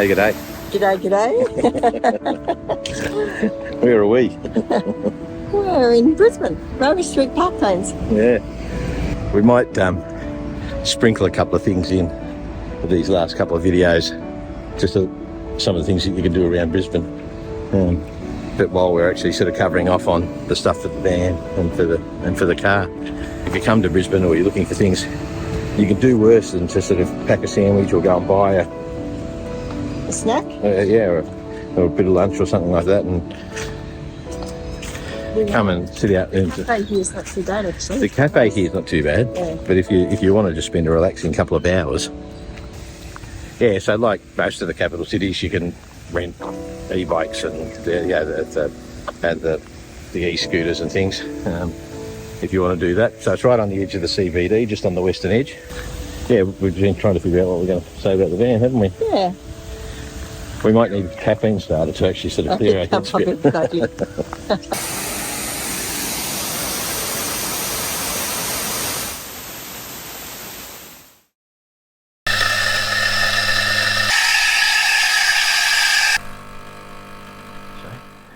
Hey, g'day. G'day, g'day. Where are we? We're in Brisbane, Rose Street, Park Lanes. Yeah. We might sprinkle a couple of things in for these last couple of videos, just some of the things that you can do around Brisbane. But while we're actually sort of covering off on the stuff for the van and for the car, if you come to Brisbane or you're looking for things, you can do worse than to sort of pack a sandwich or go and buy a snack? Or a bit of lunch or something like that, and come and sit out. The cafe here's not too bad, actually. The cafe here's not too bad, yeah. But if you want to just spend a relaxing couple of hours, yeah. So like most of the capital cities, you can rent e-bikes and the e-scooters and things. If you want to do that, so it's right on the edge of the CBD, just on the western edge. Yeah, we've been trying to figure out what we're going to say about the van, haven't we? Yeah. We might need a caffeine starter to actually sort of clear our heads a bit.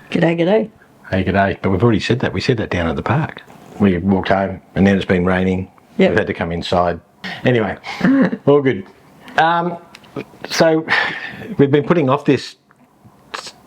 G'day, g'day. Hey, g'day. But we've already said that. We said that down at the park. We walked home and then it's been raining. Yep. We've had to come inside. Anyway, all good. So we've been putting off this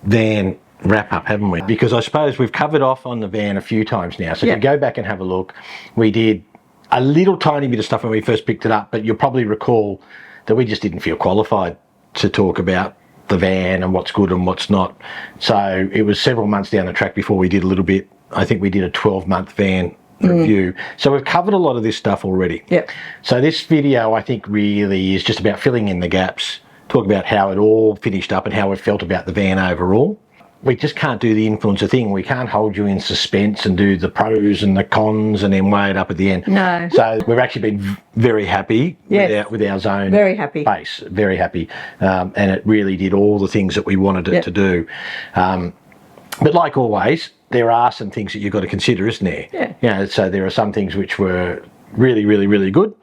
van wrap up, haven't we? Because I suppose we've covered off on the van a few times now. So if you go back and have a look, we did a little tiny bit of stuff when we first picked it up, but you'll probably recall that we just didn't feel qualified to talk about the van and what's good and what's not. So it was several months down the track before we did a little bit. I think we did a 12-month van review. So we've covered a lot of this stuff already. Yep. So this video, I think, really is just about filling in the gaps, talk about how it all finished up and how we felt about the van overall. We just can't do the influencer thing. We can't hold you in suspense and do the pros and the cons and then weigh it up at the end. No. So we've actually been very happy with our zone. Very happy. Base. Very happy. And it really did all the things that we wanted it to do. But like always, there are some things that you've got to consider, isn't there? Yeah. You know, so there are some things which were really, really, really good.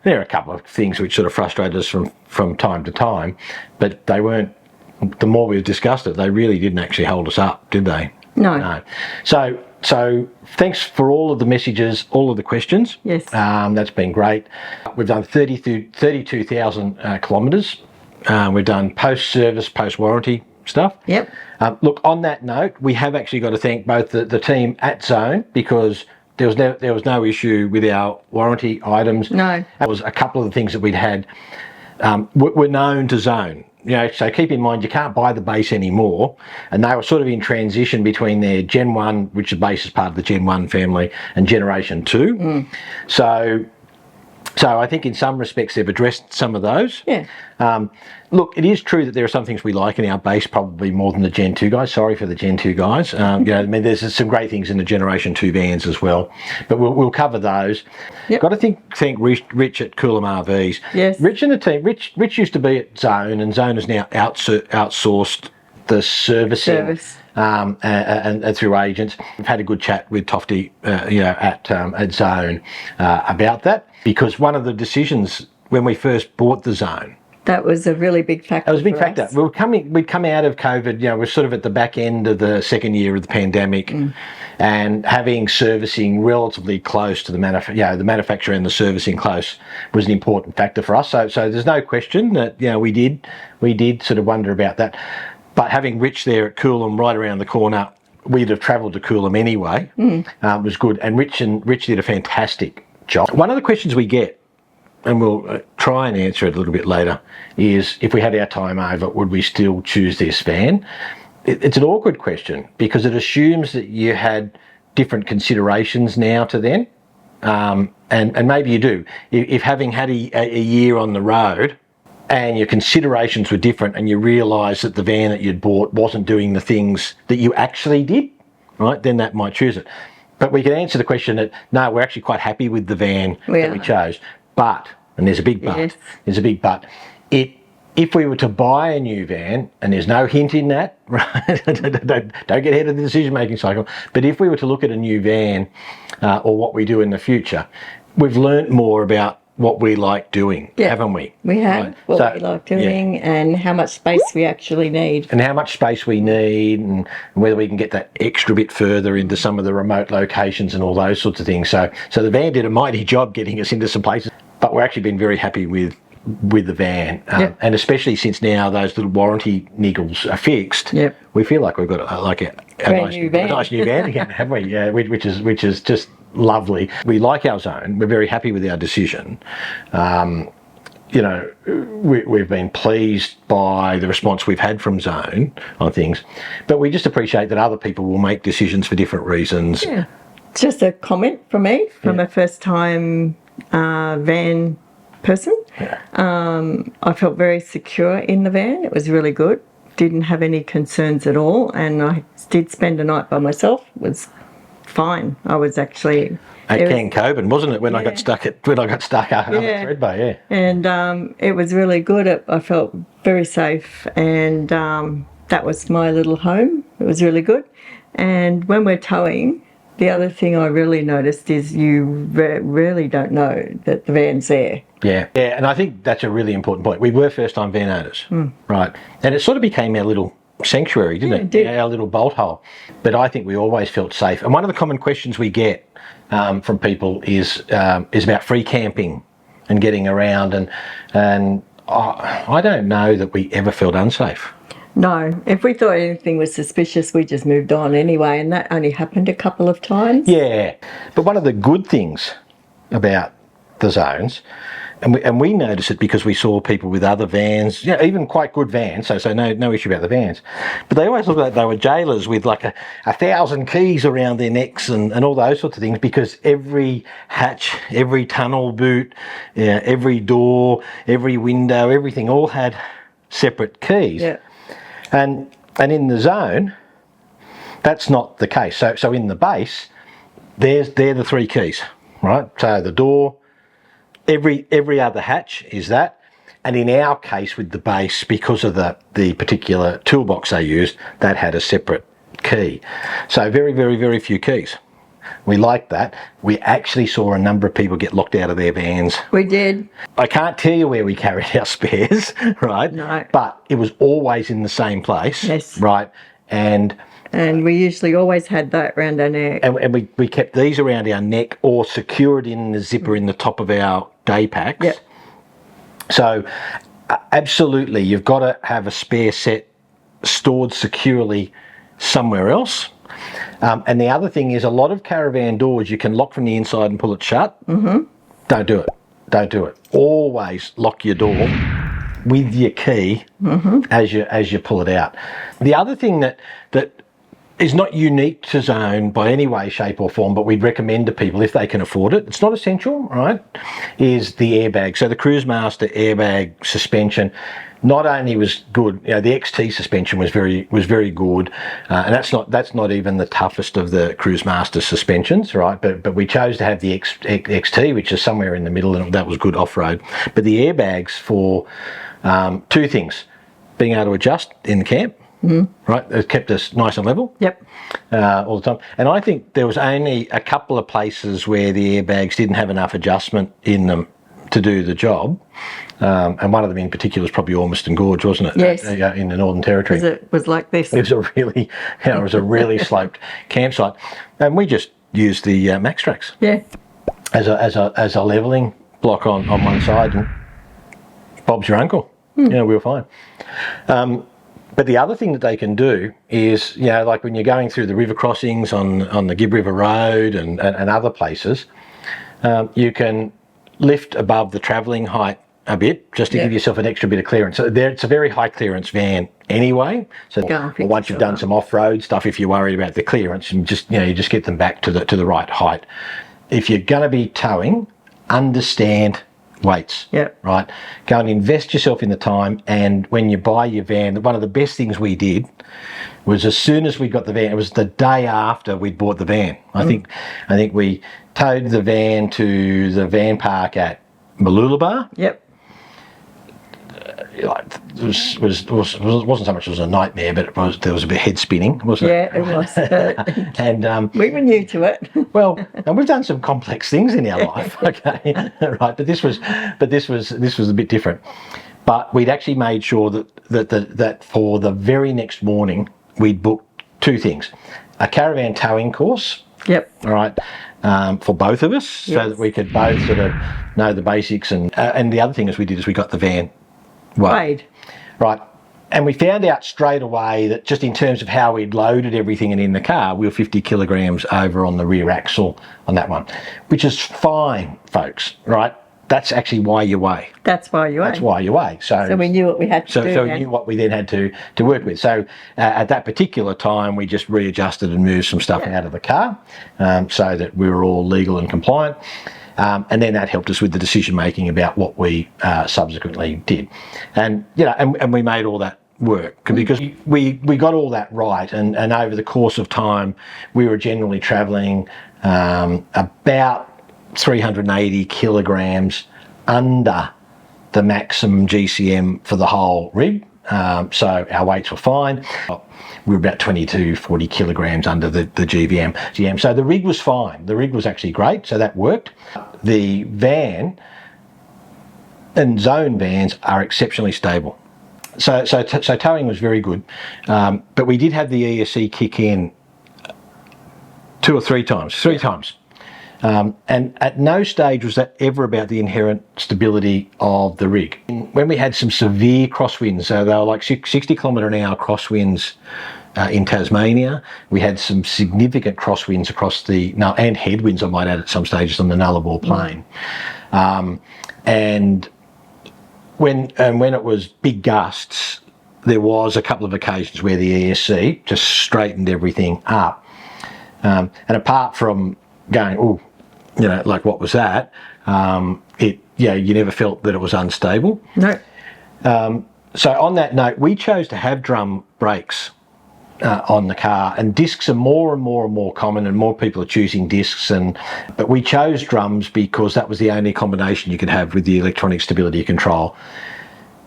There are a couple of things which sort of frustrated us from time to time, but they weren't, the more we've discussed it, they really didn't actually hold us up, did they? No. So thanks for all of the messages, all of the questions. Yes. That's been great. We've done 32,000 kilometres. We've done post-service, post-warranty stuff. Yep. Look, on that note, we have actually got to thank both the team at Zone, because there was no issue with our warranty items. No. That was a couple of the things that we'd had were known to Zone. You know, so keep in mind, you can't buy the base anymore, and they were sort of in transition between their Gen 1, which the base is part of the Gen 1 family, and Generation 2. So I think in some respects they've addressed some of those. Yeah. Look, it is true that there are some things we like in our base probably more than the Gen 2 guys. Sorry for the Gen 2 guys. You know, I mean, there's some great things in the Generation 2 vans as well, but we'll cover those. Yep. Got to thank Rich at Coolum RVs. Yes. Rich and the team. Rich used to be at Zone, and Zone has now outsourced the servicing. And through agents. We've had a good chat with Tofty, at Zone about that, because one of the decisions when we first bought the Zone, that was a really big factor. It was a big factor. We'd come out of COVID, you know, we're sort of at the back end of the second year of the pandemic, and having servicing relatively close to the manufacturer and the servicing close was an important factor for us. So there's no question that, you know, we did sort of wonder about that. But having Rich there at Coolum right around the corner, we'd have travelled to Coolum anyway, was good. And Rich did a fantastic job. One of the questions we get, and we'll try and answer it a little bit later, is if we had our time over, would we still choose this van? It's an awkward question because it assumes that you had different considerations now to then, and maybe you do. If having had a year on the road and your considerations were different and you realise that the van that you'd bought wasn't doing the things that you actually did, right, then that might choose it. But we can answer the question that, no, we're actually quite happy with the van that we chose. But, and there's a big but, there's a big but, if we were to buy a new van, and there's no hint in that, right? don't get ahead of the decision-making cycle, but if we were to look at a new van or what we do in the future, we've learnt more about what we like doing, haven't we? We have Right. what we like doing and how much space we actually need. And how much space we need, and whether we can get that extra bit further into some of the remote locations and all those sorts of things. So the van did a mighty job getting us into some places, but we're actually been very happy with the van, and especially since now those little warranty niggles are fixed. We feel like we've got a nice new van again, haven't we? Yeah, which is just lovely. We like our zone. We're very happy with our decision. You know, we've been pleased by the response we've had from Zone on things, but we just appreciate that other people will make decisions for different reasons. Yeah. Just a comment from me, from a first-time van person. I felt very secure in the van. It was really good. Didn't have any concerns at all, and I did spend a night by myself. It was fine. I was actually at Coburn, wasn't it, when I got stuck up at Thread Bay, and it was really good. I felt very safe, and that was my little home. It was really good. And when we're towing, the other thing I really noticed is you really don't know that the van's there. Yeah, and I think that's a really important point. We were first-time van owners, right? And it sort of became our little sanctuary, didn't it? Our little bolt hole. But I think we always felt safe. And one of the common questions we get from people is about free camping and getting around. And I don't know that we ever felt unsafe. No, if we thought anything was suspicious, we just moved on anyway, and that only happened a couple of times. Yeah, but one of the good things about the zones, and we noticed it because we saw people with other vans, even quite good vans, so no issue about the vans, but they always looked like they were jailers with like 1,000 keys around their necks and all those sorts of things, because every hatch, every tunnel boot, every door, every window, everything all had separate keys. Yeah. And in the zone, that's not the case. So in the base, they're the 3 keys, right? So the door, every other hatch is that. And in our case with the base, because of the particular toolbox they used, that had a separate key. So very, very, very few keys. We liked that. We actually saw a number of people get locked out of their vans. We did. I can't tell you where we carried our spares, right? No. But it was always in the same place. Yes. Right? And we usually always had that around our neck. And we kept these around our neck or secured in the zipper in the top of our day packs. Yep. So absolutely, you've got to have a spare set stored securely somewhere else. And the other thing is, a lot of caravan doors you can lock from the inside and pull it shut. Don't do it. Don't do it. Always lock your door with your key as you pull it out. The other thing that is not unique to Zone by any way, shape or form, but we'd recommend to people if they can afford it, it's not essential, right, is the airbag. So the Cruisemaster airbag suspension not only was good, the XT suspension was very good, and that's not even the toughest of the Cruisemaster suspensions, right? But we chose to have the XT, which is somewhere in the middle, and that was good off-road. But the airbags for 2 things: being able to adjust in the camp, right? It kept us nice and level. Yep. All the time. And I think there was only a couple of places where the airbags didn't have enough adjustment in them to do the job. And one of them in particular was probably Ormiston Gorge, wasn't it? Yes. In the Northern Territory. It was like this. It was a really sloped campsite, and we just used the Maxtrax. Yeah. As a levelling block on one side, and Bob's your uncle. We were fine. But the other thing that they can do is, like when you're going through the river crossings on the Gibb River Road and other places, you can lift above the travelling height a bit just to give yourself an extra bit of clearance. So it's a very high clearance van anyway. So once you've done some off-road stuff, if you're worried about the clearance, you just get them back to the right height. If you're going to be towing, understand weights. Right. Go and invest yourself in the time. And when you buy your van, one of the best things we did was, as soon as we got the van, it was the day after we'd bought the van. I think we towed the van to the van park at Mooloolaba. Yep. it wasn't so much it was a nightmare, but there was a bit of head spinning, wasn't it? Yeah, it was. And we were new to it. well, and we've done some complex things in our life, okay, right? But this was a bit different. But we'd actually made sure that for the very next morning we'd booked two things: a caravan towing course. Yep. All right. For both of us, so that we could both sort of know the basics, and the other thing we got the van weighed. Right. And we found out straight away that just in terms of how we'd loaded everything and in the car, we were 50 kilograms over on the rear axle on that one, which is fine, folks, right? That's actually why you weigh. That's why you weigh. That's why you weigh. So we knew what we had to do. So we knew what we then had to work with. So at that particular time, we just readjusted and moved some stuff out of the car so that we were all legal and compliant. And then that helped us with the decision making about what we subsequently did. And and we made all that work because we got all that right, and over the course of time we were generally travelling about 380 kilograms under the maximum GCM for the whole rig. So our weights were fine. We were about 40 kilograms under the GM. So the rig was fine. The rig was actually great, so that worked. The van and zone vans are exceptionally stable. So towing was very good. But we did have the ESC kick in three times. And at no stage was that ever about the inherent stability of the rig. When we had some severe crosswinds, so they were like 60 kilometre an hour crosswinds in Tasmania, we had some significant crosswinds across and headwinds, I might add, at some stages on the Nullarbor Plain. And when it was big gusts, there was a couple of occasions where the ESC just straightened everything up. And apart from going, like what was that? You never felt that it was unstable. No. So on that note, we chose to have drum brakes on the car, and discs are more and more common, and more people are choosing discs. But we chose drums because that was the only combination you could have with the electronic stability control.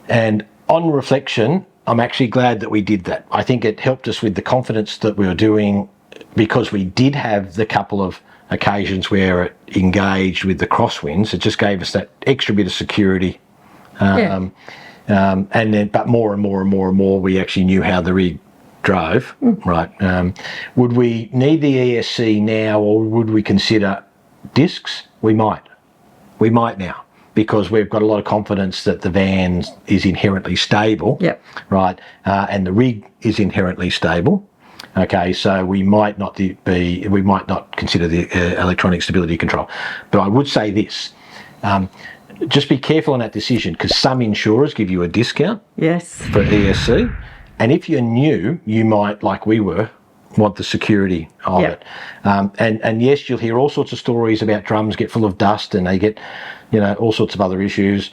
And on reflection, I'm actually glad that we did that. I think it helped us with the confidence that we were doing, because we did have the couple of occasions where it engaged with the crosswinds. It just gave us that extra bit of security. And then, but more and more, we actually knew how the rig drove. Right. Would we need the ESC now, or would we consider discs? We might now, because we've got a lot of confidence that the van is inherently stable. Yep. Right. And the rig is inherently stable. Okay, so we might not consider the electronic stability control. But I would say this: just be careful on that decision, because some insurers give you a discount. Yes. For ESC, and if you're new, you might, like we were, want the security of it. And yes, you'll hear all sorts of stories about drums get full of dust, and they get, all sorts of other issues.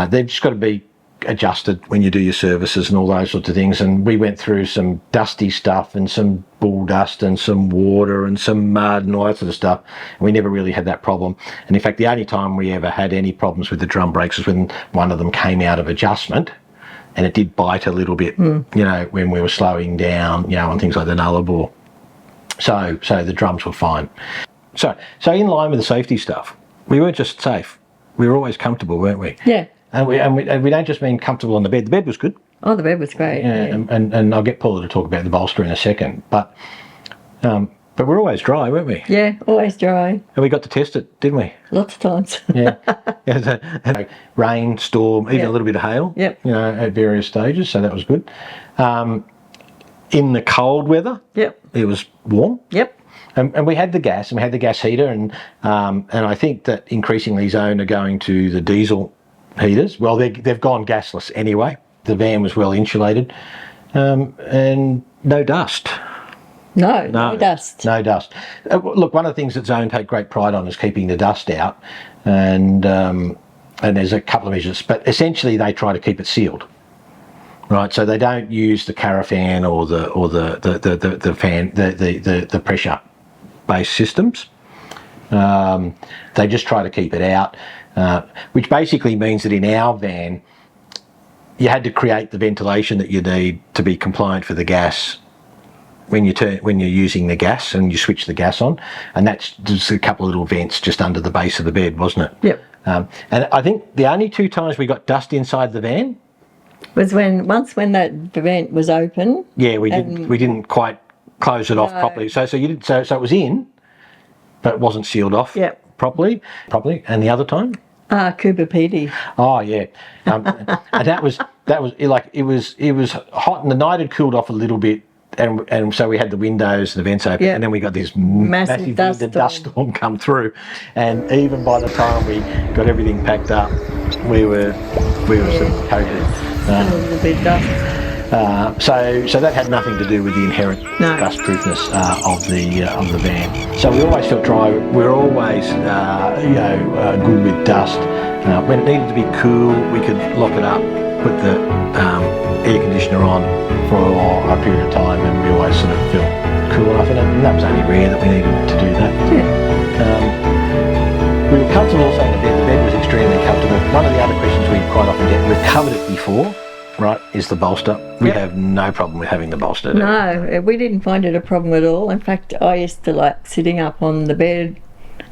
They've just got to be adjusted when you do your services and all those sorts of things. And we went through some dusty stuff and some bull dust and some water and some mud and all that sort of stuff, and we never really had that problem. And in fact, the only time we ever had any problems with the drum brakes was when one of them came out of adjustment, and it did bite a little bit, when we were slowing down, on things like the Nullarbor. So the drums were fine. So in line with the safety stuff, we weren't just safe, we were always comfortable, weren't we? Yeah. And we don't just mean comfortable on the bed. The bed was good. Oh, the bed was great. Yeah. And I'll get Paula to talk about the bolster in a second. But we're always dry, weren't we? Yeah, always dry. And we got to test it, didn't we? Lots of times. Yeah. Rain, storm, even a little bit of hail. Yep. At various stages. So that was good. In the cold weather. Yep. It was warm. Yep. And we had the gas, and we had the gas heater, and I think that increasingly Zone are going to the diesel heaters. Well, they've gone gasless anyway. The van was well insulated, and no dust. No dust. No dust. Look, one of the things that Zone take great pride on is keeping the dust out, and there's a couple of measures, but essentially they try to keep it sealed. Right, so they don't use the caravan or the fan, the pressure-based systems. They just try to keep it out, which basically means that in our van, you had to create the ventilation that you need to be compliant for the gas when you're using the gas and you switch the gas on, and that's just a couple of little vents just under the base of the bed, wasn't it? Yep. And I think the only 2 times we got dust inside the van Was when that vent was open. Yeah, we didn't quite close it off properly. So it was in, but it wasn't sealed off properly. And the other time? Cooper PD. Oh yeah, and that was like it was hot, and the night had cooled off a little bit, and so we had the windows and the vents open, and then we got this massive dust storm come through, and even by the time we got everything packed up, we were sort of coated. A little bit dust. So that had nothing to do with the inherent dustproofness of the van. So we always felt dry. We're always good with dust. When it needed to be cool, we could lock it up, put the air conditioner on for a period of time, and we always sort of felt cool enough in it. And that was only rare that we needed to do that. We were comfortable also in the bed. The bed was extremely comfortable. One of the other questions we quite often get, we've covered it before, right, is the bolster. We have no problem with having the bolster. No, we didn't find it a problem at all. In fact, I used to like sitting up on the bed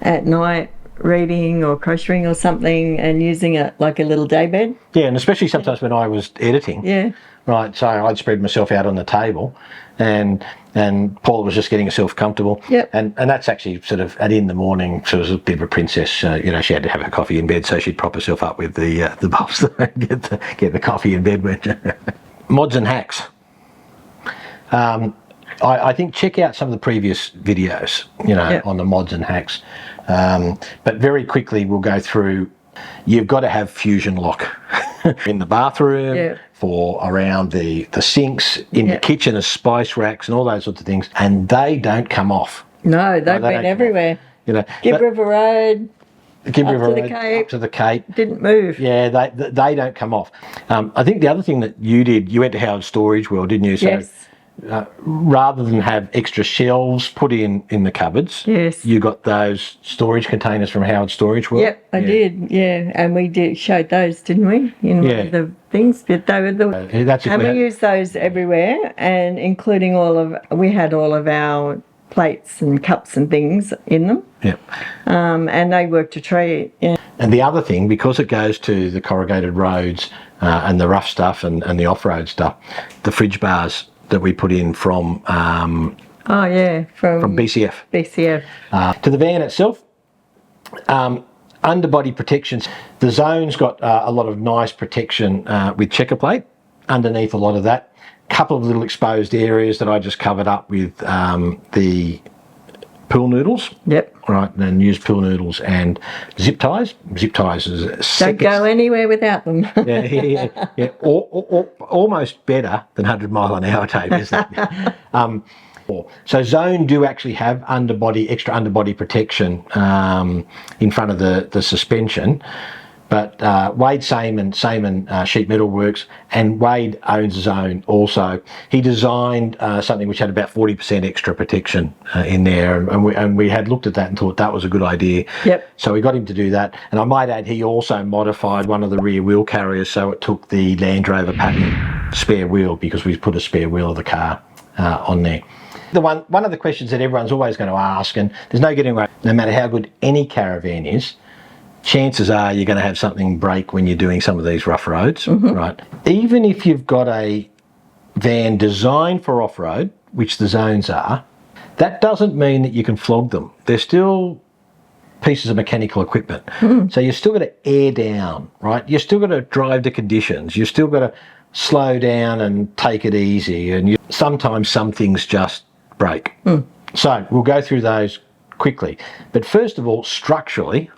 at night reading or crocheting or something and using it like a little day bed. Yeah, and especially sometimes when I was editing. Yeah. Right, so I'd spread myself out on the table, and Paula was just getting herself comfortable. Yep. And that's actually sort of in the morning. She was a bit of a princess. She had to have her coffee in bed, so she'd prop herself up with the bolster and get the coffee in bed. Mods and hacks. I think check out some of the previous videos, on the mods and hacks. But very quickly we'll go through. You've got to have fusion lock in the bathroom, for around the sinks, in the kitchen, as spice racks and all those sorts of things, and they don't come off. No, they've been everywhere. Gibb River Road, up to the Cape. Didn't move. Yeah, they don't come off. I think the other thing that you did, you went to Howard Storage World, didn't you? So, yes. Rather than have extra shelves put in the cupboards, yes, you got those storage containers from Howard Storage World. Yep, I did. Yeah, and we showed those, didn't we? In one of the things, but they were we used those everywhere, and including we had all of our plates and cups and things in them. Yeah. And they worked a treat. Yeah. And the other thing, because it goes to the corrugated roads and the rough stuff and the off-road stuff, the fridge bars that we put in from BCF. BCF. To the van itself, underbody protections. The zone's got a lot of nice protection with checker plate underneath a lot of that. Couple of little exposed areas that I just covered up with the pool noodles. Yep. Right, and use pool noodles and zip ties. Zip ties is don't go anywhere without them. yeah. Almost better than 100-mile-an-hour tape, isn't it? So Zone do actually have extra underbody protection in front of the suspension. But Wade Saman Sheet Metal Works, and Wade owns Zone also. He designed something which had about 40% extra protection in there, and we had looked at that and thought that was a good idea. Yep. So we got him to do that. And I might add, he also modified one of the rear wheel carriers so it took the Land Rover pattern spare wheel, because we put a spare wheel of the car on there. One of the questions that everyone's always going to ask, and there's no getting away, no matter how good any caravan is, chances are you're going to have something break when you're doing some of these rough roads, right? Even if you've got a van designed for off-road, which the Zones are, that doesn't mean that you can flog them. They're still pieces of mechanical equipment. So you've still got to air down, right? You've still got to drive the conditions. You've still got to slow down and take it easy. And sometimes some things just break. So we'll go through those quickly. But first of all, structurally,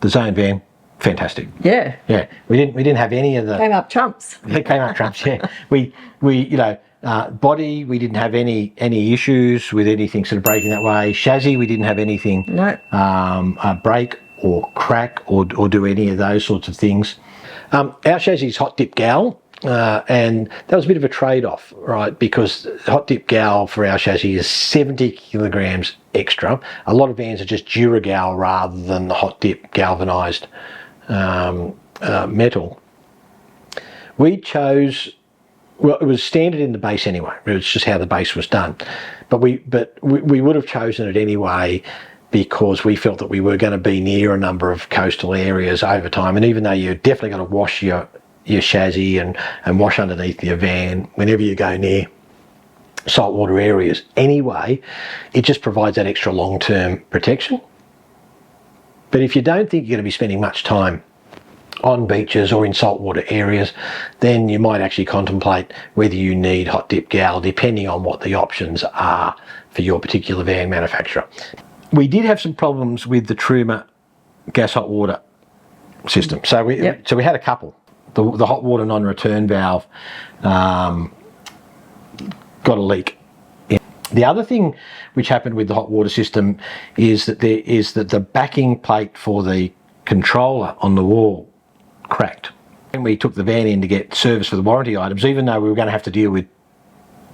the Zone van, fantastic. Yeah. Yeah. We didn't have any of the came up trumps. It came up trumps. Yeah. We body, we didn't have any issues with anything sort of breaking that way. Chassis, we didn't have anything break or crack or do any of those sorts of things. Our chassis is hot dip gal. And that was a bit of a trade-off, right? Because hot dip gal for our chassis is 70 kilograms extra. A lot of vans are just Duragal rather than the hot dip galvanised metal. We chose, well, it was standard in the base anyway. It was just how the base was done. But we would have chosen it anyway because we felt that we were going to be near a number of coastal areas over time. And even though you're definitely going to wash your chassis and wash underneath your van whenever you go near saltwater areas anyway, it just provides that extra long-term protection. But if you don't think you're going to be spending much time on beaches or in saltwater areas, then you might actually contemplate whether you need hot dip gal, depending on what the options are for your particular van manufacturer. We did have some problems with the Truma gas hot water system. So we had a couple. The hot water non-return valve got a leak. The other thing which happened with the hot water system is that the backing plate for the controller on the wall cracked. When we took the van in to get service for the warranty items, even though we were going to have to deal with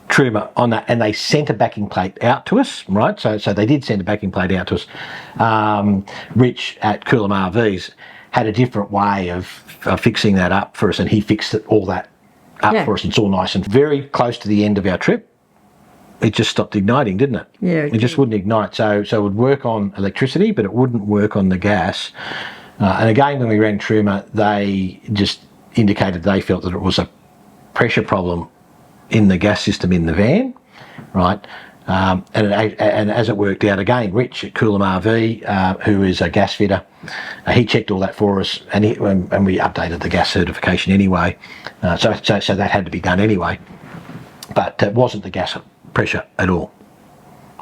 Truma on that, and they sent a backing plate out to us, right? So they did send a backing plate out to us. Rich at Coolum RVs had a different way of fixing that up for us, and he fixed all that up for us. It's all nice and very close to the end of our trip. It just stopped igniting, didn't it? Yeah. It just wouldn't ignite. So it would work on electricity, but it wouldn't work on the gas. And again, when we ran Truma, they just indicated they felt that it was a pressure problem in the gas system in the van, right? And as it worked out, again, Rich at Coolum RV, who is a gas fitter, he checked all that for us, and we updated the gas certification anyway. So that had to be done anyway. But it wasn't the gas pressure at all,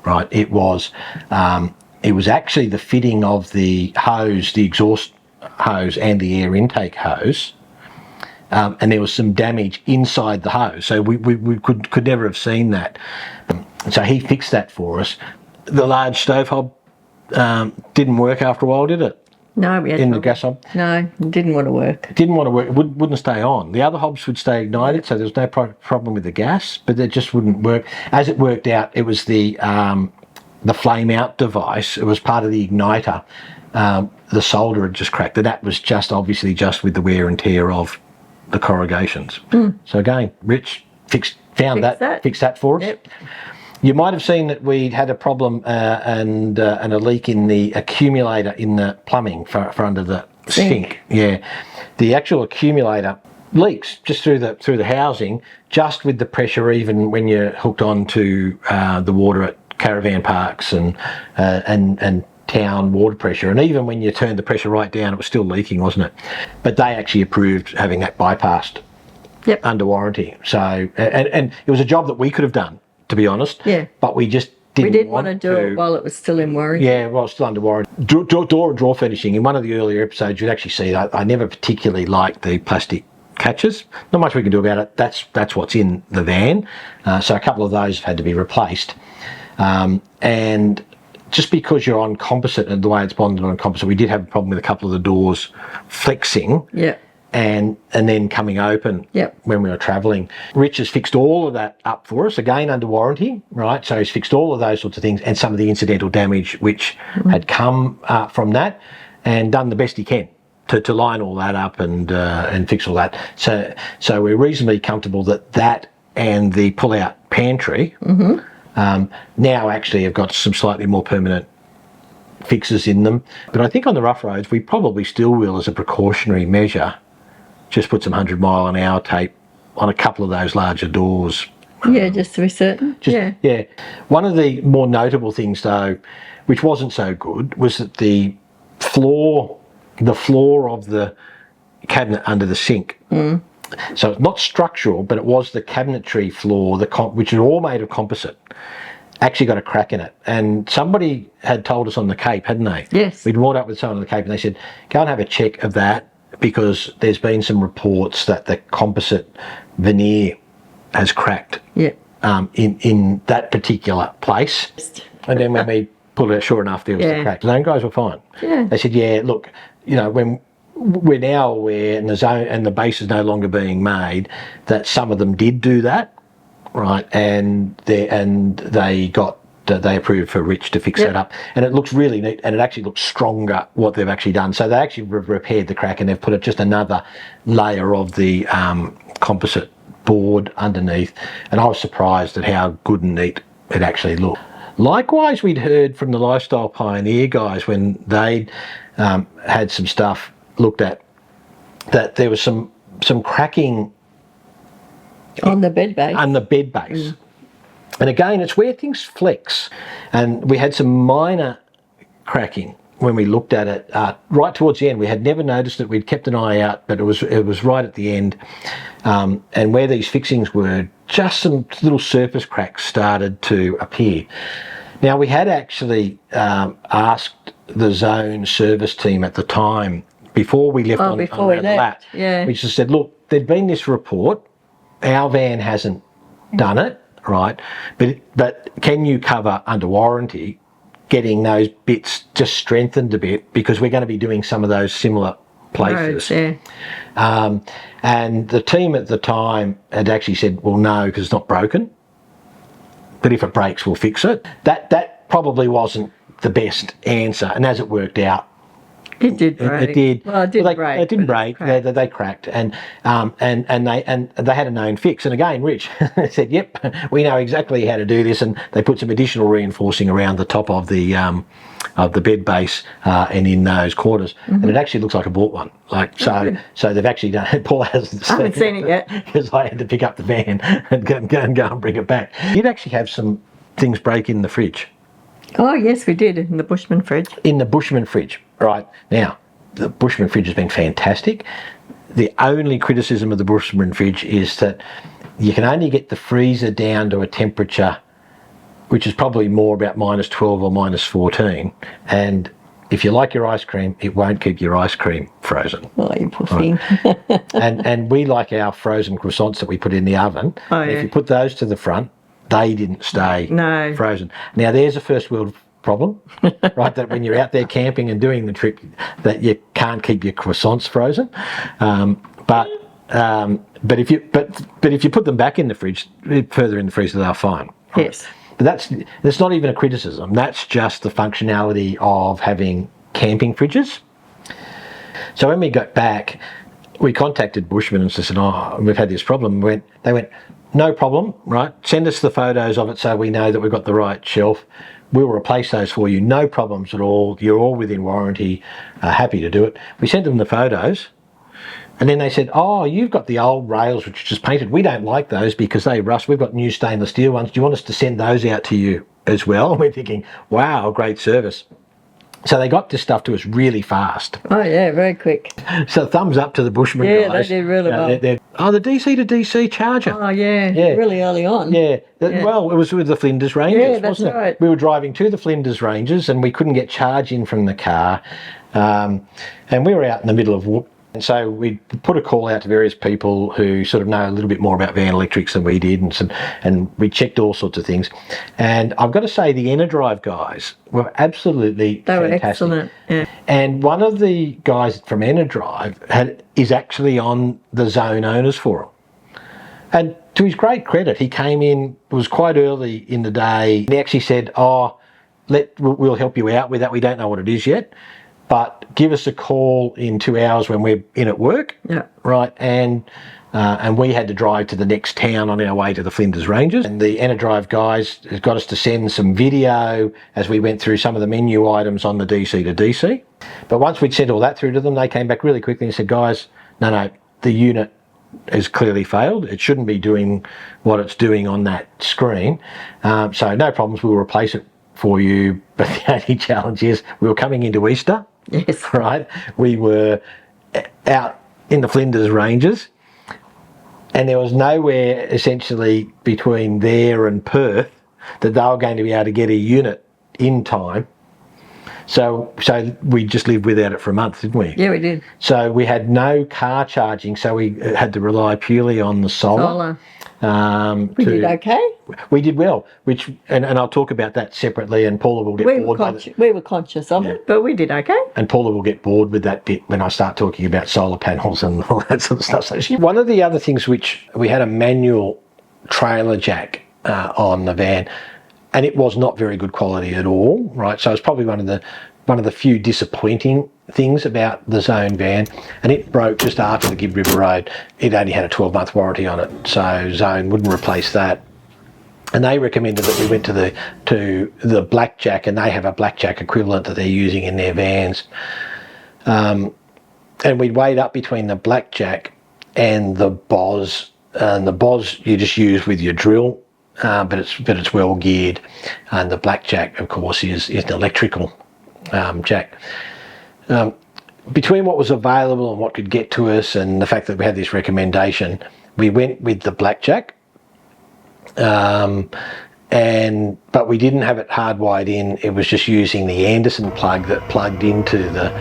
right? It was actually the fitting of the hose, the exhaust hose and the air intake hose, and there was some damage inside the hose, so we could never have seen that. So he fixed that for us. The large stove hob didn't work after a while, did it? No, we had in the gas hob. No, it didn't want to work. It didn't want to work. It wouldn't stay on. The other hobs would stay ignited, so there was no problem with the gas, but it just wouldn't work. As it worked out, it was the flame out device. It was part of the igniter. The solder had just cracked, and that was just obviously just with the wear and tear of the corrugations. So again, Rich fixed that for us. Yep. You might have seen that we'd had a problem and a leak in the accumulator in the plumbing for under the sink. Yeah, the actual accumulator leaks just through the housing, just with the pressure, even when you're hooked on to the water at caravan parks and town water pressure, and even when you turned the pressure right down, it was still leaking, wasn't it? But they actually approved having that bypassed under warranty. So and it was a job that we could have done, to be honest. Yeah. But we just didn't want to do it while it was still in warranty. Yeah, well, it's still under warranty. Door and drawer finishing. In one of the earlier episodes, you'd actually see I never particularly liked the plastic catches. Not much we can do about it. That's what's in the van. So a couple of those have had to be replaced. And just because you're on composite and the way it's bonded on composite, we did have a problem with a couple of the doors flexing. Yeah. And then coming open when we were travelling. Rich has fixed all of that up for us, again under warranty, right? So he's fixed all of those sorts of things and some of the incidental damage which had come from that, and done the best he can to line all that up and fix all that. So we're reasonably comfortable that and the pull-out pantry now actually have got some slightly more permanent fixes in them. But I think on the rough roads, we probably still will, as a precautionary measure, just put some 100-mile-an-hour tape on a couple of those larger doors. Yeah, just to be certain. Yeah. One of the more notable things, though, which wasn't so good, was that the floor of the cabinet under the sink. So it's not structural, but it was the cabinetry floor, which is all made of composite, actually got a crack in it. And somebody had told us on the Cape, hadn't they? Yes. We'd walked up with someone on the Cape and they said, go and have a check of that, because there's been some reports that the composite veneer has cracked in that particular place. And then when we pulled it out, sure enough, there was the crack. Those guys were fine. Yeah. They said, look, when we're now aware, and the base is no longer being made, that some of them did do that, right? And they got they approved for Rich to fix that up, and it looks really neat, and it actually looks stronger what they've actually done. So they actually repaired the crack, and they've put just another layer of the composite board underneath, and I was surprised at how good and neat it actually looked. Likewise, we'd heard from the Lifestyle Pioneer guys when they had some stuff looked at, that there was some cracking on the bed base. On the bed base. And again, it's where things flex. And we had some minor cracking when we looked at it right towards the end. We had never noticed it. We'd kept an eye out, but it was right at the end. And where these fixings were, just some little surface cracks started to appear. Now, we had actually asked the Zone service team at the time, before we left on the lap, we just said, look, there'd been this report. Our van hasn't done it, right? But can you cover under warranty getting those bits just strengthened a bit, because we're going to be doing some of those similar places. And the team at the time had actually said, well, no, because it's not broken, but if it breaks, we'll fix it. That probably wasn't the best answer, and as it worked out, it did break. It did. Well, it did break. It didn't break. They cracked, and they had a known fix. And again, Rich said, "Yep, we know exactly how to do this." And they put some additional reinforcing around the top of the bed base and in those corners, and it actually looks like I bought one. So they've actually done. Paul hasn't. I haven't seen it yet because I had to pick up the van and go and bring it back. You'd actually have some things break in the fridge. Oh yes, we did, in the Bushman fridge. In the Bushman fridge. Right, now, the Bushman fridge has been fantastic. The only criticism of the Bushman fridge is that you can only get the freezer down to a temperature which is probably more about -12 or -14. And if you like your ice cream, it won't keep your ice cream frozen. Oh, you poor thing. and we like our frozen croissants that we put in the oven. Oh, and yeah. if you put those to the front, they didn't stay No. frozen. Now, there's a first world problem, right? That when you're out there camping and doing the trip, that you can't keep your croissants frozen. But if you put them back in the fridge, further in the freezer, they're fine. Right? Yes. But that's not even a criticism. That's just the functionality of having camping fridges. So when we got back, we contacted Bushman and said, "Oh, we've had this problem." They went, "No problem, right? Send us the photos of it so we know that we've got the right shelf. We'll replace those for you. No problems at all. You're all within warranty. Happy to do it." We sent them the photos, and then they said, "Oh, you've got the old rails which are just painted. We don't like those because they rust. We've got new stainless steel ones. Do you want us to send those out to you as well?" And we're thinking, wow, great service. So they got this stuff to us really fast. Oh yeah, very quick. So thumbs up to the Bushman guys. Yeah, they did really well. The DC to DC charger. Oh yeah, really early on. Yeah. Well, it was with the Flinders Rangers, wasn't it? Right. We were driving to the Flinders Rangers and we couldn't get charge in from the car. And we were out in the middle of Whoop. And so we put a call out to various people who sort of know a little bit more about van electrics than we did, and we checked all sorts of things. And I've got to say, the Enerdrive guys were absolutely fantastic. They were excellent. Yeah. And one of the guys from Enerdrive is actually on the Zone Owners Forum. And to his great credit, he came in, it was quite early in the day, and he actually said, we'll help you out with that. We don't know what it is yet, but give us a call in 2 hours when we're in at work. Yeah. Right. And we had to drive to the next town on our way to the Flinders Rangers. And the Enerdrive guys got us to send some video as we went through some of the menu items on the DC to DC. But once we'd sent all that through to them, they came back really quickly and said, guys, no, the unit has clearly failed. It shouldn't be doing what it's doing on that screen. So no problems, we'll replace it for you. But the only challenge is we were coming into Easter. Yes. Right. We were out in the Flinders Ranges, and there was nowhere essentially between there and Perth that they were going to be able to get a unit in time. So we just lived without it for a month, didn't we? Yeah, we did. So we had no car charging, so we had to rely purely on the solar. We did okay. We did well, and I'll talk about that separately, and Paula will get bored. We were conscious of it, but we did okay. And Paula will get bored with that bit when I start talking about solar panels and all that sort of stuff. So one of the other things which we had a manual trailer jack on the van. and it was not very good quality at all, right? So it's probably one of the few disappointing things about the Zone van, and it broke just after the Gibb River Road. It only had a 12-month warranty on it, so Zone wouldn't replace that. And they recommended that we went to the Blackjack, and they have a Blackjack equivalent that they're using in their vans. And we'd weighed up between the Blackjack and the Boz. And the Boz you just use with your drill, but it's well geared. And the Blackjack, of course, is an electrical jack. Between what was available and what could get to us, and the fact that we had this recommendation, we went with the Blackjack. But we didn't have it hardwired in. It was just using the Anderson plug that plugged into the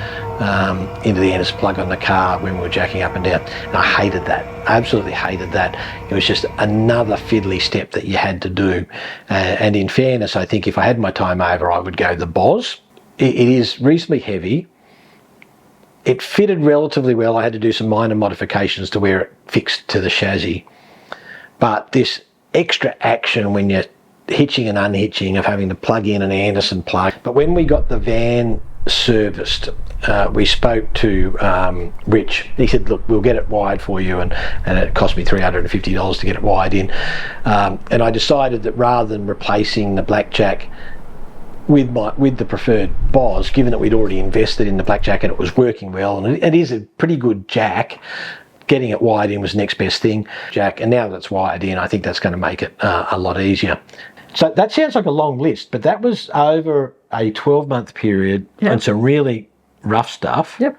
Anderson plug on the car when we were jacking up and down. And I hated that. I absolutely hated that. It was just another fiddly step that you had to do. And in fairness, I think if I had my time over, I would go the Boz. It is reasonably heavy. It fitted relatively well. I had to do some minor modifications to where it fixed to the chassis. But this extra action when you're hitching and unhitching of having to plug in an Anderson plug. But when we got the van serviced, we spoke to Rich. He said, look, we'll get it wired for you, and it cost me $350 to get it wired in. And I decided that rather than replacing the Blackjack with the preferred Boz, given that we'd already invested in the Blackjack and it was working well, and it is a pretty good jack, getting it wired in was the next best thing, jack. And now that it's wired in, I think that's going to make it a lot easier. So that sounds like a long list, but that was over a 12-month period. Yep. And some really rough stuff. Yep.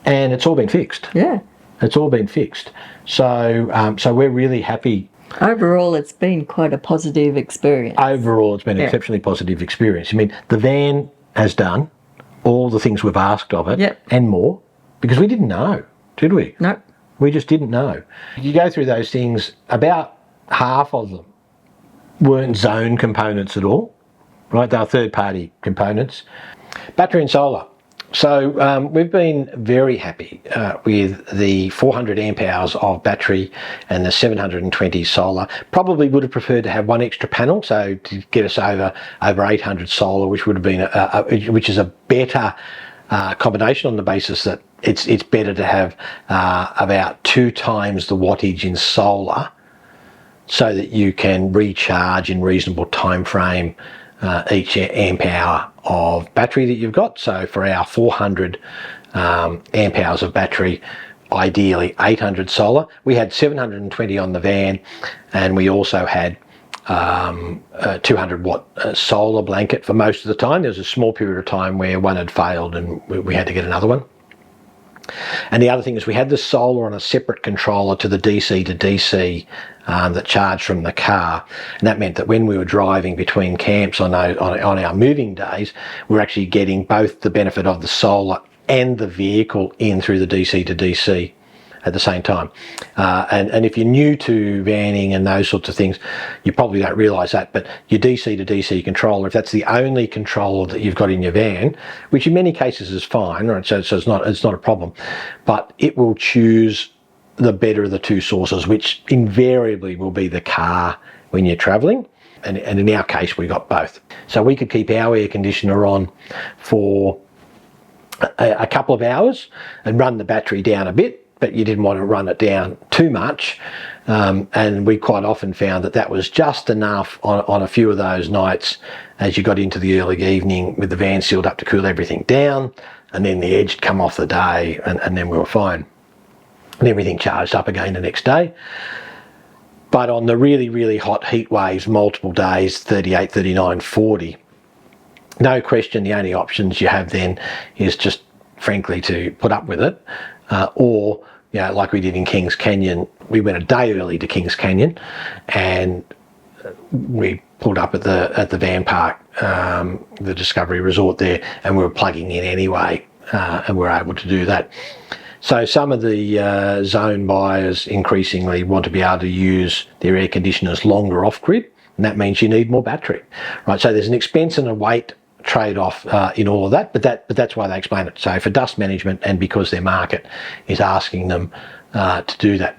And it's all been fixed. Yeah. It's all been fixed. So so we're really happy. Overall, it's been quite a positive experience. Overall, it's been an exceptionally positive experience. I mean, the van has done all the things we've asked of it, and more, because we didn't know, did we? No. We just didn't know. You go through those things, about half of them weren't Zone components at all, right? They were third-party components. Battery and solar. So we've been very happy with the 400 amp hours of battery and the 720 solar. Probably would have preferred to have one extra panel, so to get us over 800 solar, which would have been which is a better combination on the basis that it's better to have about 2 times the wattage in solar, so that you can recharge in reasonable time frame each amp hour of battery that you've got. So for our 400 amp hours of battery, ideally 800 solar. We had 720 on the van, and we also had a 200 watt solar blanket for most of the time. There was a small period of time where one had failed and we had to get another one. And the other thing is we had the solar on a separate controller to the DC to DC that charged from the car, and that meant that when we were driving between camps on our moving days, we were actually getting both the benefit of the solar and the vehicle in through the DC to DC at the same time. And if you're new to vanning and those sorts of things, you probably don't realise that, but your DC to DC controller, if that's the only controller that you've got in your van, which in many cases is fine, right? So it's not a problem, but it will choose the better of the two sources, which invariably will be the car when you're travelling. And in our case, we got both. So we could keep our air conditioner on for a couple of hours and run the battery down a bit, but you didn't want to run it down too much. And we quite often found that was just enough on a few of those nights as you got into the early evening with the van sealed up to cool everything down, and then the edge would come off the day, and then we were fine. And everything charged up again the next day. But on the really, really hot heat waves, multiple days, 38, 39, 40, no question the only options you have then is just, frankly, to put up with it. Or, you know, like we did in Kings Canyon, we went a day early to Kings Canyon and we pulled up at the van park, the Discovery Resort there, and we were plugging in anyway, and we were able to do that. So some of the Zone buyers increasingly want to be able to use their air conditioners longer off-grid, and that means you need more battery, right? So there's an expense and a weight trade-off in all of that, but that's why they explain it. So for dust management, and because their market is asking them to do that.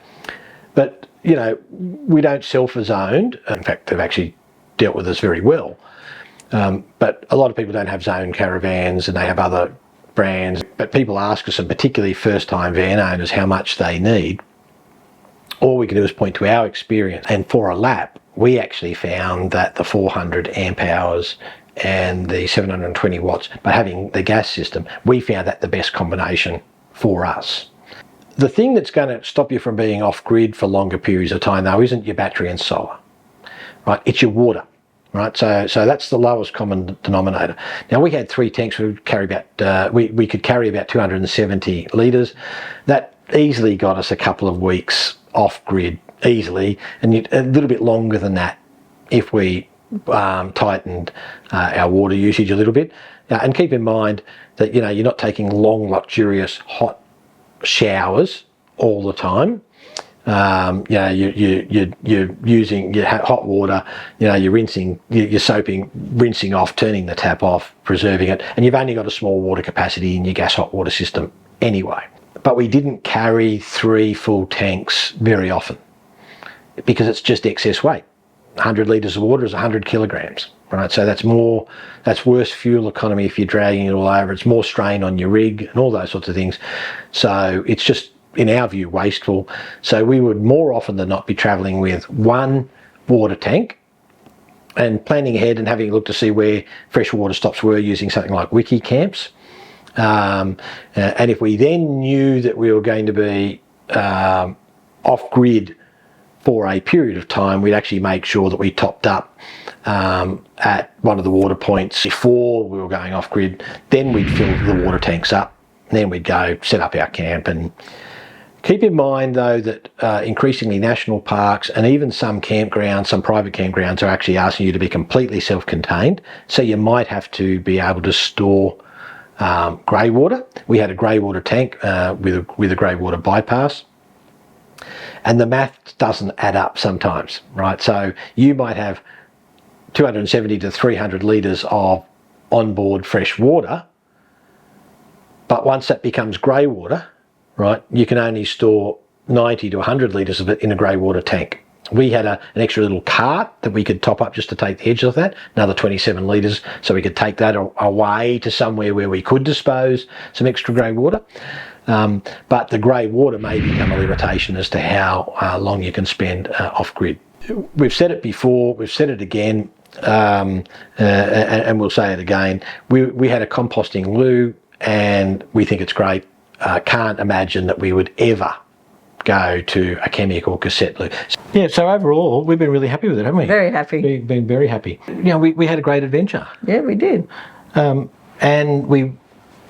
But, you know, we don't sell for Zoned. In fact, they've actually dealt with us very well. But a lot of people don't have zone caravans and they have other brands. But people ask us, and particularly first-time van owners, how much they need. All we can do is point to our experience. And for a lap, we actually found that the 400 amp hours and the 720 watts, but having the gas system, we found that the best combination for us. The thing that's going to stop you from being off-grid for longer periods of time, though, isn't your battery and solar, right? It's your water, right? So that's the lowest common denominator. Now, we had 3 tanks. We could carry about 270 litres. That easily got us a couple of weeks off-grid, easily, and a little bit longer than that if we tightened our water usage a little bit. And keep in mind that, you know, you're not taking long, luxurious, hot showers all the time. You know, you're using your hot water, you know, you're rinsing, you're soaping, rinsing off, turning the tap off, preserving it, and you've only got a small water capacity in your gas hot water system anyway. But we didn't carry 3 full tanks very often because it's just excess weight. 100 litres of water is 100 kilograms, right? So that's worse fuel economy if you're dragging it all over. It's more strain on your rig and all those sorts of things. So it's just, in our view, wasteful. So we would more often than not be travelling with 1 water tank and planning ahead and having a look to see where fresh water stops were using something like wiki camps. And if we then knew that we were going to be off-grid for a period of time, we'd actually make sure that we topped up at one of the water points before we were going off-grid. Then we'd fill the water tanks up. Then we'd go set up our camp. And keep in mind, though, that increasingly national parks and even some campgrounds, some private campgrounds, are actually asking you to be completely self-contained. So you might have to be able to store grey water. We had a grey water tank with a grey water bypass. And the math doesn't add up sometimes, right? So you might have 270 to 300 litres of onboard fresh water, but once that becomes grey water, right, you can only store 90 to 100 litres of it in a grey water tank. We had an extra little cart that we could top up just to take the edge of that, another 27 litres, so we could take that away to somewhere where we could dispose some extra grey water. But the grey water may become a limitation as to how long you can spend off-grid. We've said it before, we've said it again, and we'll say it again. We had a composting loo, and we think it's great. Can't imagine that we would ever go to a chemical cassette loo. Yeah, so overall, we've been really happy with it, haven't we? Very happy. We've been very happy. You know, we had a great adventure. Yeah, we did. And we,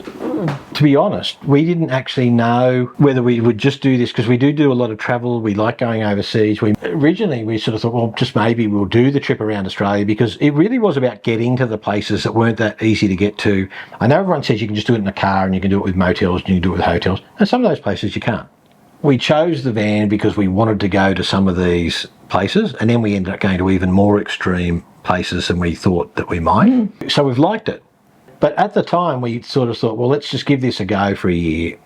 to be honest, we didn't actually know whether we would just do this, because we do a lot of travel. We like going overseas. Originally we sort of thought, well, just maybe we'll do the trip around Australia, because it really was about getting to the places that weren't that easy to get to. I know everyone says you can just do it in a car and you can do it with motels and you can do it with hotels, and some of those places you can't. We chose the van because we wanted to go to some of these places, and then we ended up going to even more extreme places than we thought that we might. So we've liked it. But at the time, we sort of thought, well, let's just give this a go for a year.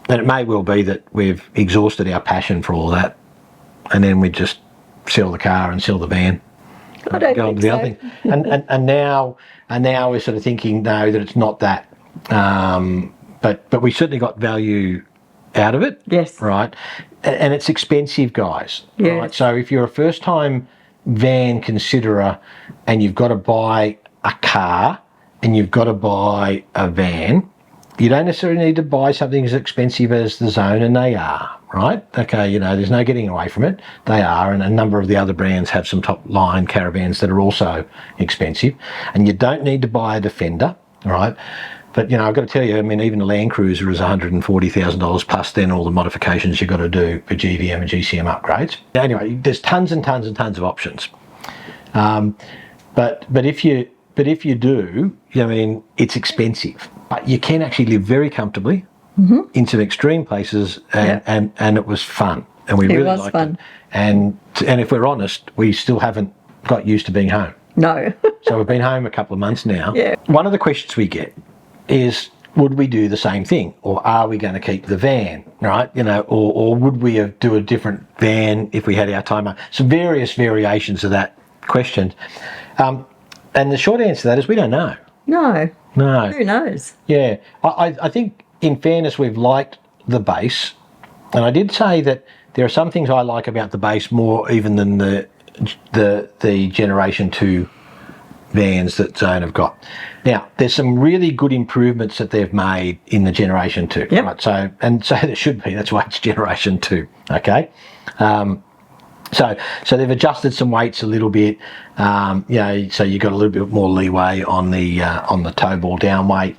And it may well be that we've exhausted our passion for all that, and then we just sell the car and sell the van. I don't think so. And now we're sort of thinking, no, that it's not that. But we certainly got value out of it. Yes. Right. And it's expensive, guys. Yes. Right. So if you're a first-time van considerer and you've got to buy a car and you've got to buy a van, you don't necessarily need to buy something as expensive as the Zone, and they are, right? Okay, you know, there's no getting away from it. They are, and a number of the other brands have some top-line caravans that are also expensive. And you don't need to buy a Defender, right? But, you know, I've got to tell you, I mean, even the Land Cruiser is $140,000 plus then all the modifications you've got to do for GVM and GCM upgrades. Anyway, there's tons and tons and tons of options. But if you do, I mean, it's expensive. But you can actually live very comfortably in some extreme places, and it was fun. And we really liked it. And if we're honest, we still haven't got used to being home. No. So we've been home a couple of months now. Yeah. One of the questions we get is, would we do the same thing, or are we going to keep the van, right? You know, or would we do a different van if we had our time? Some various variations of that questions. And the short answer to that is we don't know. No. No. Who knows? Yeah. I think, in fairness, we've liked the base. And I did say that there are some things I like about the base more even than the Generation 2 vans that Zone have got. Now, there's some really good improvements that they've made in the Generation 2. Yep. Right? So there should be. That's why it's Generation 2. Okay. So they've adjusted some weights a little bit. So you've got a little bit more leeway on the toe ball down weight.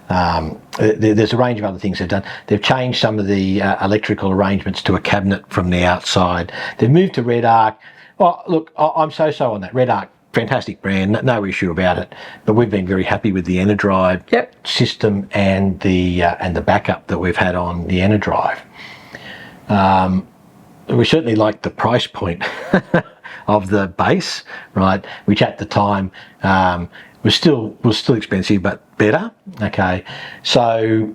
There's a range of other things they've done. They've changed some of the electrical arrangements to a cabinet from the outside. They've moved to Red Arc. Well, look, I'm so on that. Red Arc, fantastic brand, no issue about it. But we've been very happy with the Enerdrive system and the backup that we've had on the Enerdrive. We certainly like the price point of the base, right? Which at the time was still expensive, but better. Okay, so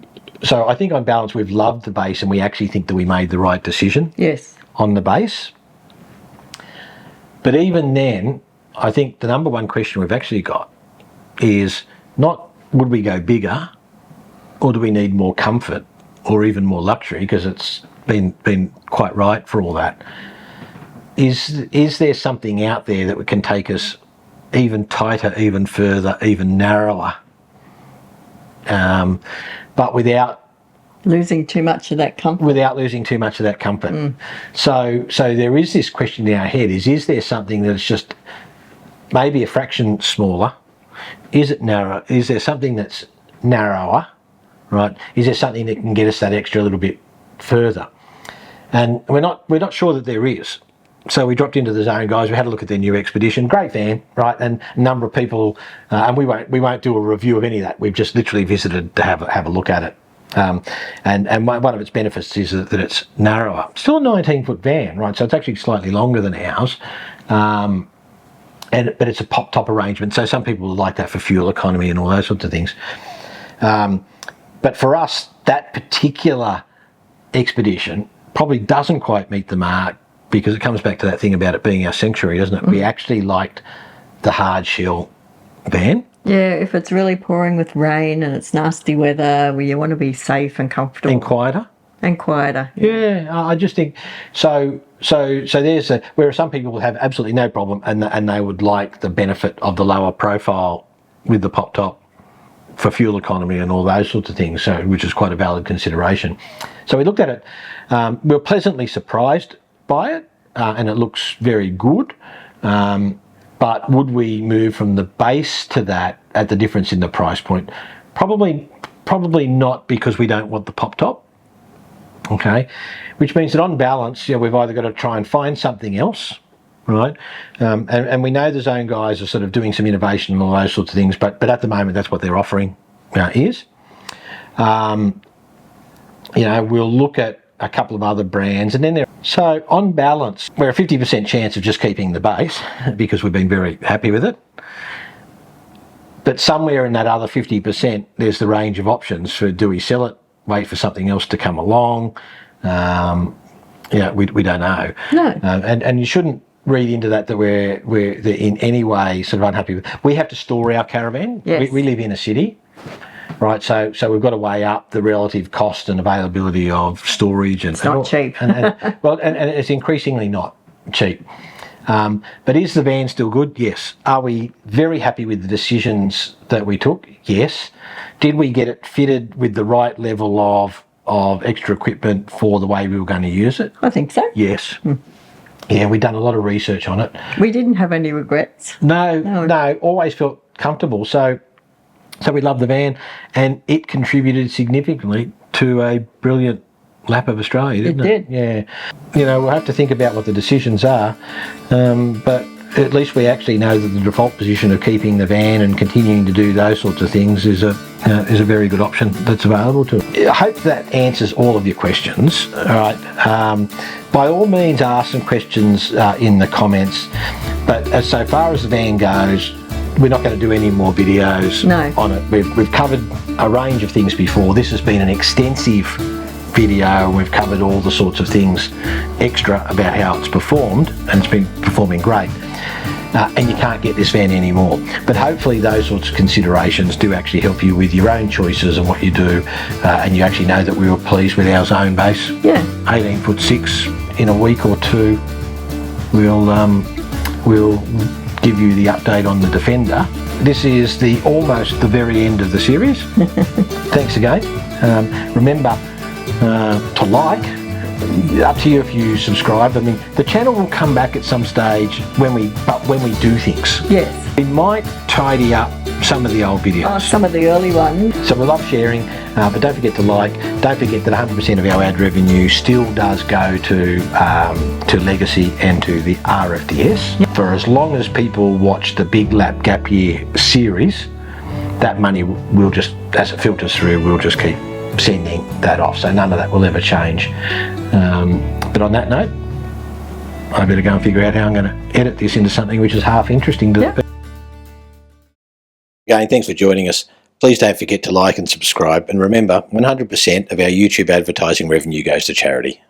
I think on balance we've loved the base, and we actually think that we made the right decision. Yes. On the base. But even then, I think the number one question we've actually got is not would we go bigger, or do we need more comfort, or even more luxury, because it's been quite right for all that. Is there something out there that can take us even tighter, even further, even narrower, but without losing too much of that comfort? Without losing too much of that comfort. So there is this question in our head: is there something that's just maybe a fraction smaller? Is it narrow? Is there something that's narrower? Right? Is there something that can get us that extra little bit further? And we're not sure that there is. So we dropped into the Zone guys. We had a look at their new Expedition. Great van, right? And a number of people, and we won't do a review of any of that. We've just literally visited to have a look at it. And one of its benefits is that it's narrower. Still a 19-foot van, right? So it's actually slightly longer than ours. But it's a pop-top arrangement. So some people like that for fuel economy and all those sorts of things. But for us, that particular Expedition probably doesn't quite meet the mark, because it comes back to that thing about it being our sanctuary, doesn't it? We actually liked the hard shell van. Yeah, if it's really pouring with rain and it's nasty weather, where you want to be safe and comfortable. And quieter. And quieter. Yeah, I just think so there's where some people will have absolutely no problem, and they would like the benefit of the lower profile with the pop top for fuel economy and all those sorts of things, so which is quite a valid consideration. So we looked at it. We were pleasantly surprised by it, and it looks very good. But would we move from the base to that at the difference in the price point? Probably not, because we don't want the pop top. Okay, which means that on balance, we've either got to try and find something else, right? And we know the Zone guys are sort of doing some innovation and all those sorts of things, but at the moment that's what they're offering is. We'll look at a couple of other brands, and then so on balance, we're a 50% chance of just keeping the base because we've been very happy with it. But somewhere in that other 50%, there's the range of options for: do we sell it, wait for something else to come along? We don't know. No. And you shouldn't read into that we're in any way sort of unhappy with. We have to store our caravan. Yes. We live in a city. Right, so we've got to weigh up the relative cost and availability of storage, and it's not cheap. and it's increasingly not cheap. But is the van still good? Yes. Are we very happy with the decisions that we took? Yes. Did we get it fitted with the right level of extra equipment for the way we were going to use it? I think so. Yes. Yeah, we've done a lot of research on it. We didn't have any regrets. No, always felt comfortable. So we love the van, and it contributed significantly to a brilliant lap of Australia, didn't it? It did. Yeah. We'll have to think about what the decisions are, but at least we actually know that the default position of keeping the van and continuing to do those sorts of things is a very good option that's available to us. I hope that answers all of your questions. All right. By all means, ask some questions in the comments, but so far as the van goes, we're not going to do any more videos on it. We've covered a range of things before. This has been an extensive video, and we've covered all the sorts of things extra about how it's performed, and it's been performing great. and you can't get this van anymore. But hopefully those sorts of considerations do actually help you with your own choices and what you do, and you actually know that we were pleased with our zone base. Yeah. 18'6" in a week or two. We'll give you the update on the Defender. This is almost the very end of the series. Thanks again. Remember to like. Up to you if you subscribe. I mean, the channel will come back at some stage when we do things. Yes. We might tidy up some of the old videos. Oh, some of the early ones. So we love sharing, but don't forget to like. Don't forget that 100% of our ad revenue still does go to Legacy and to the RFDS. Yep. For as long as people watch the Big Lap Gap Year series, that money will just, as it filters through, we'll just keep sending that off. So none of that will ever change. But on that note, I better go and figure out how I'm going to edit this into something which is half interesting to the people. Again, thanks for joining us. Please don't forget to like and subscribe, and remember, 100% of our YouTube advertising revenue goes to charity.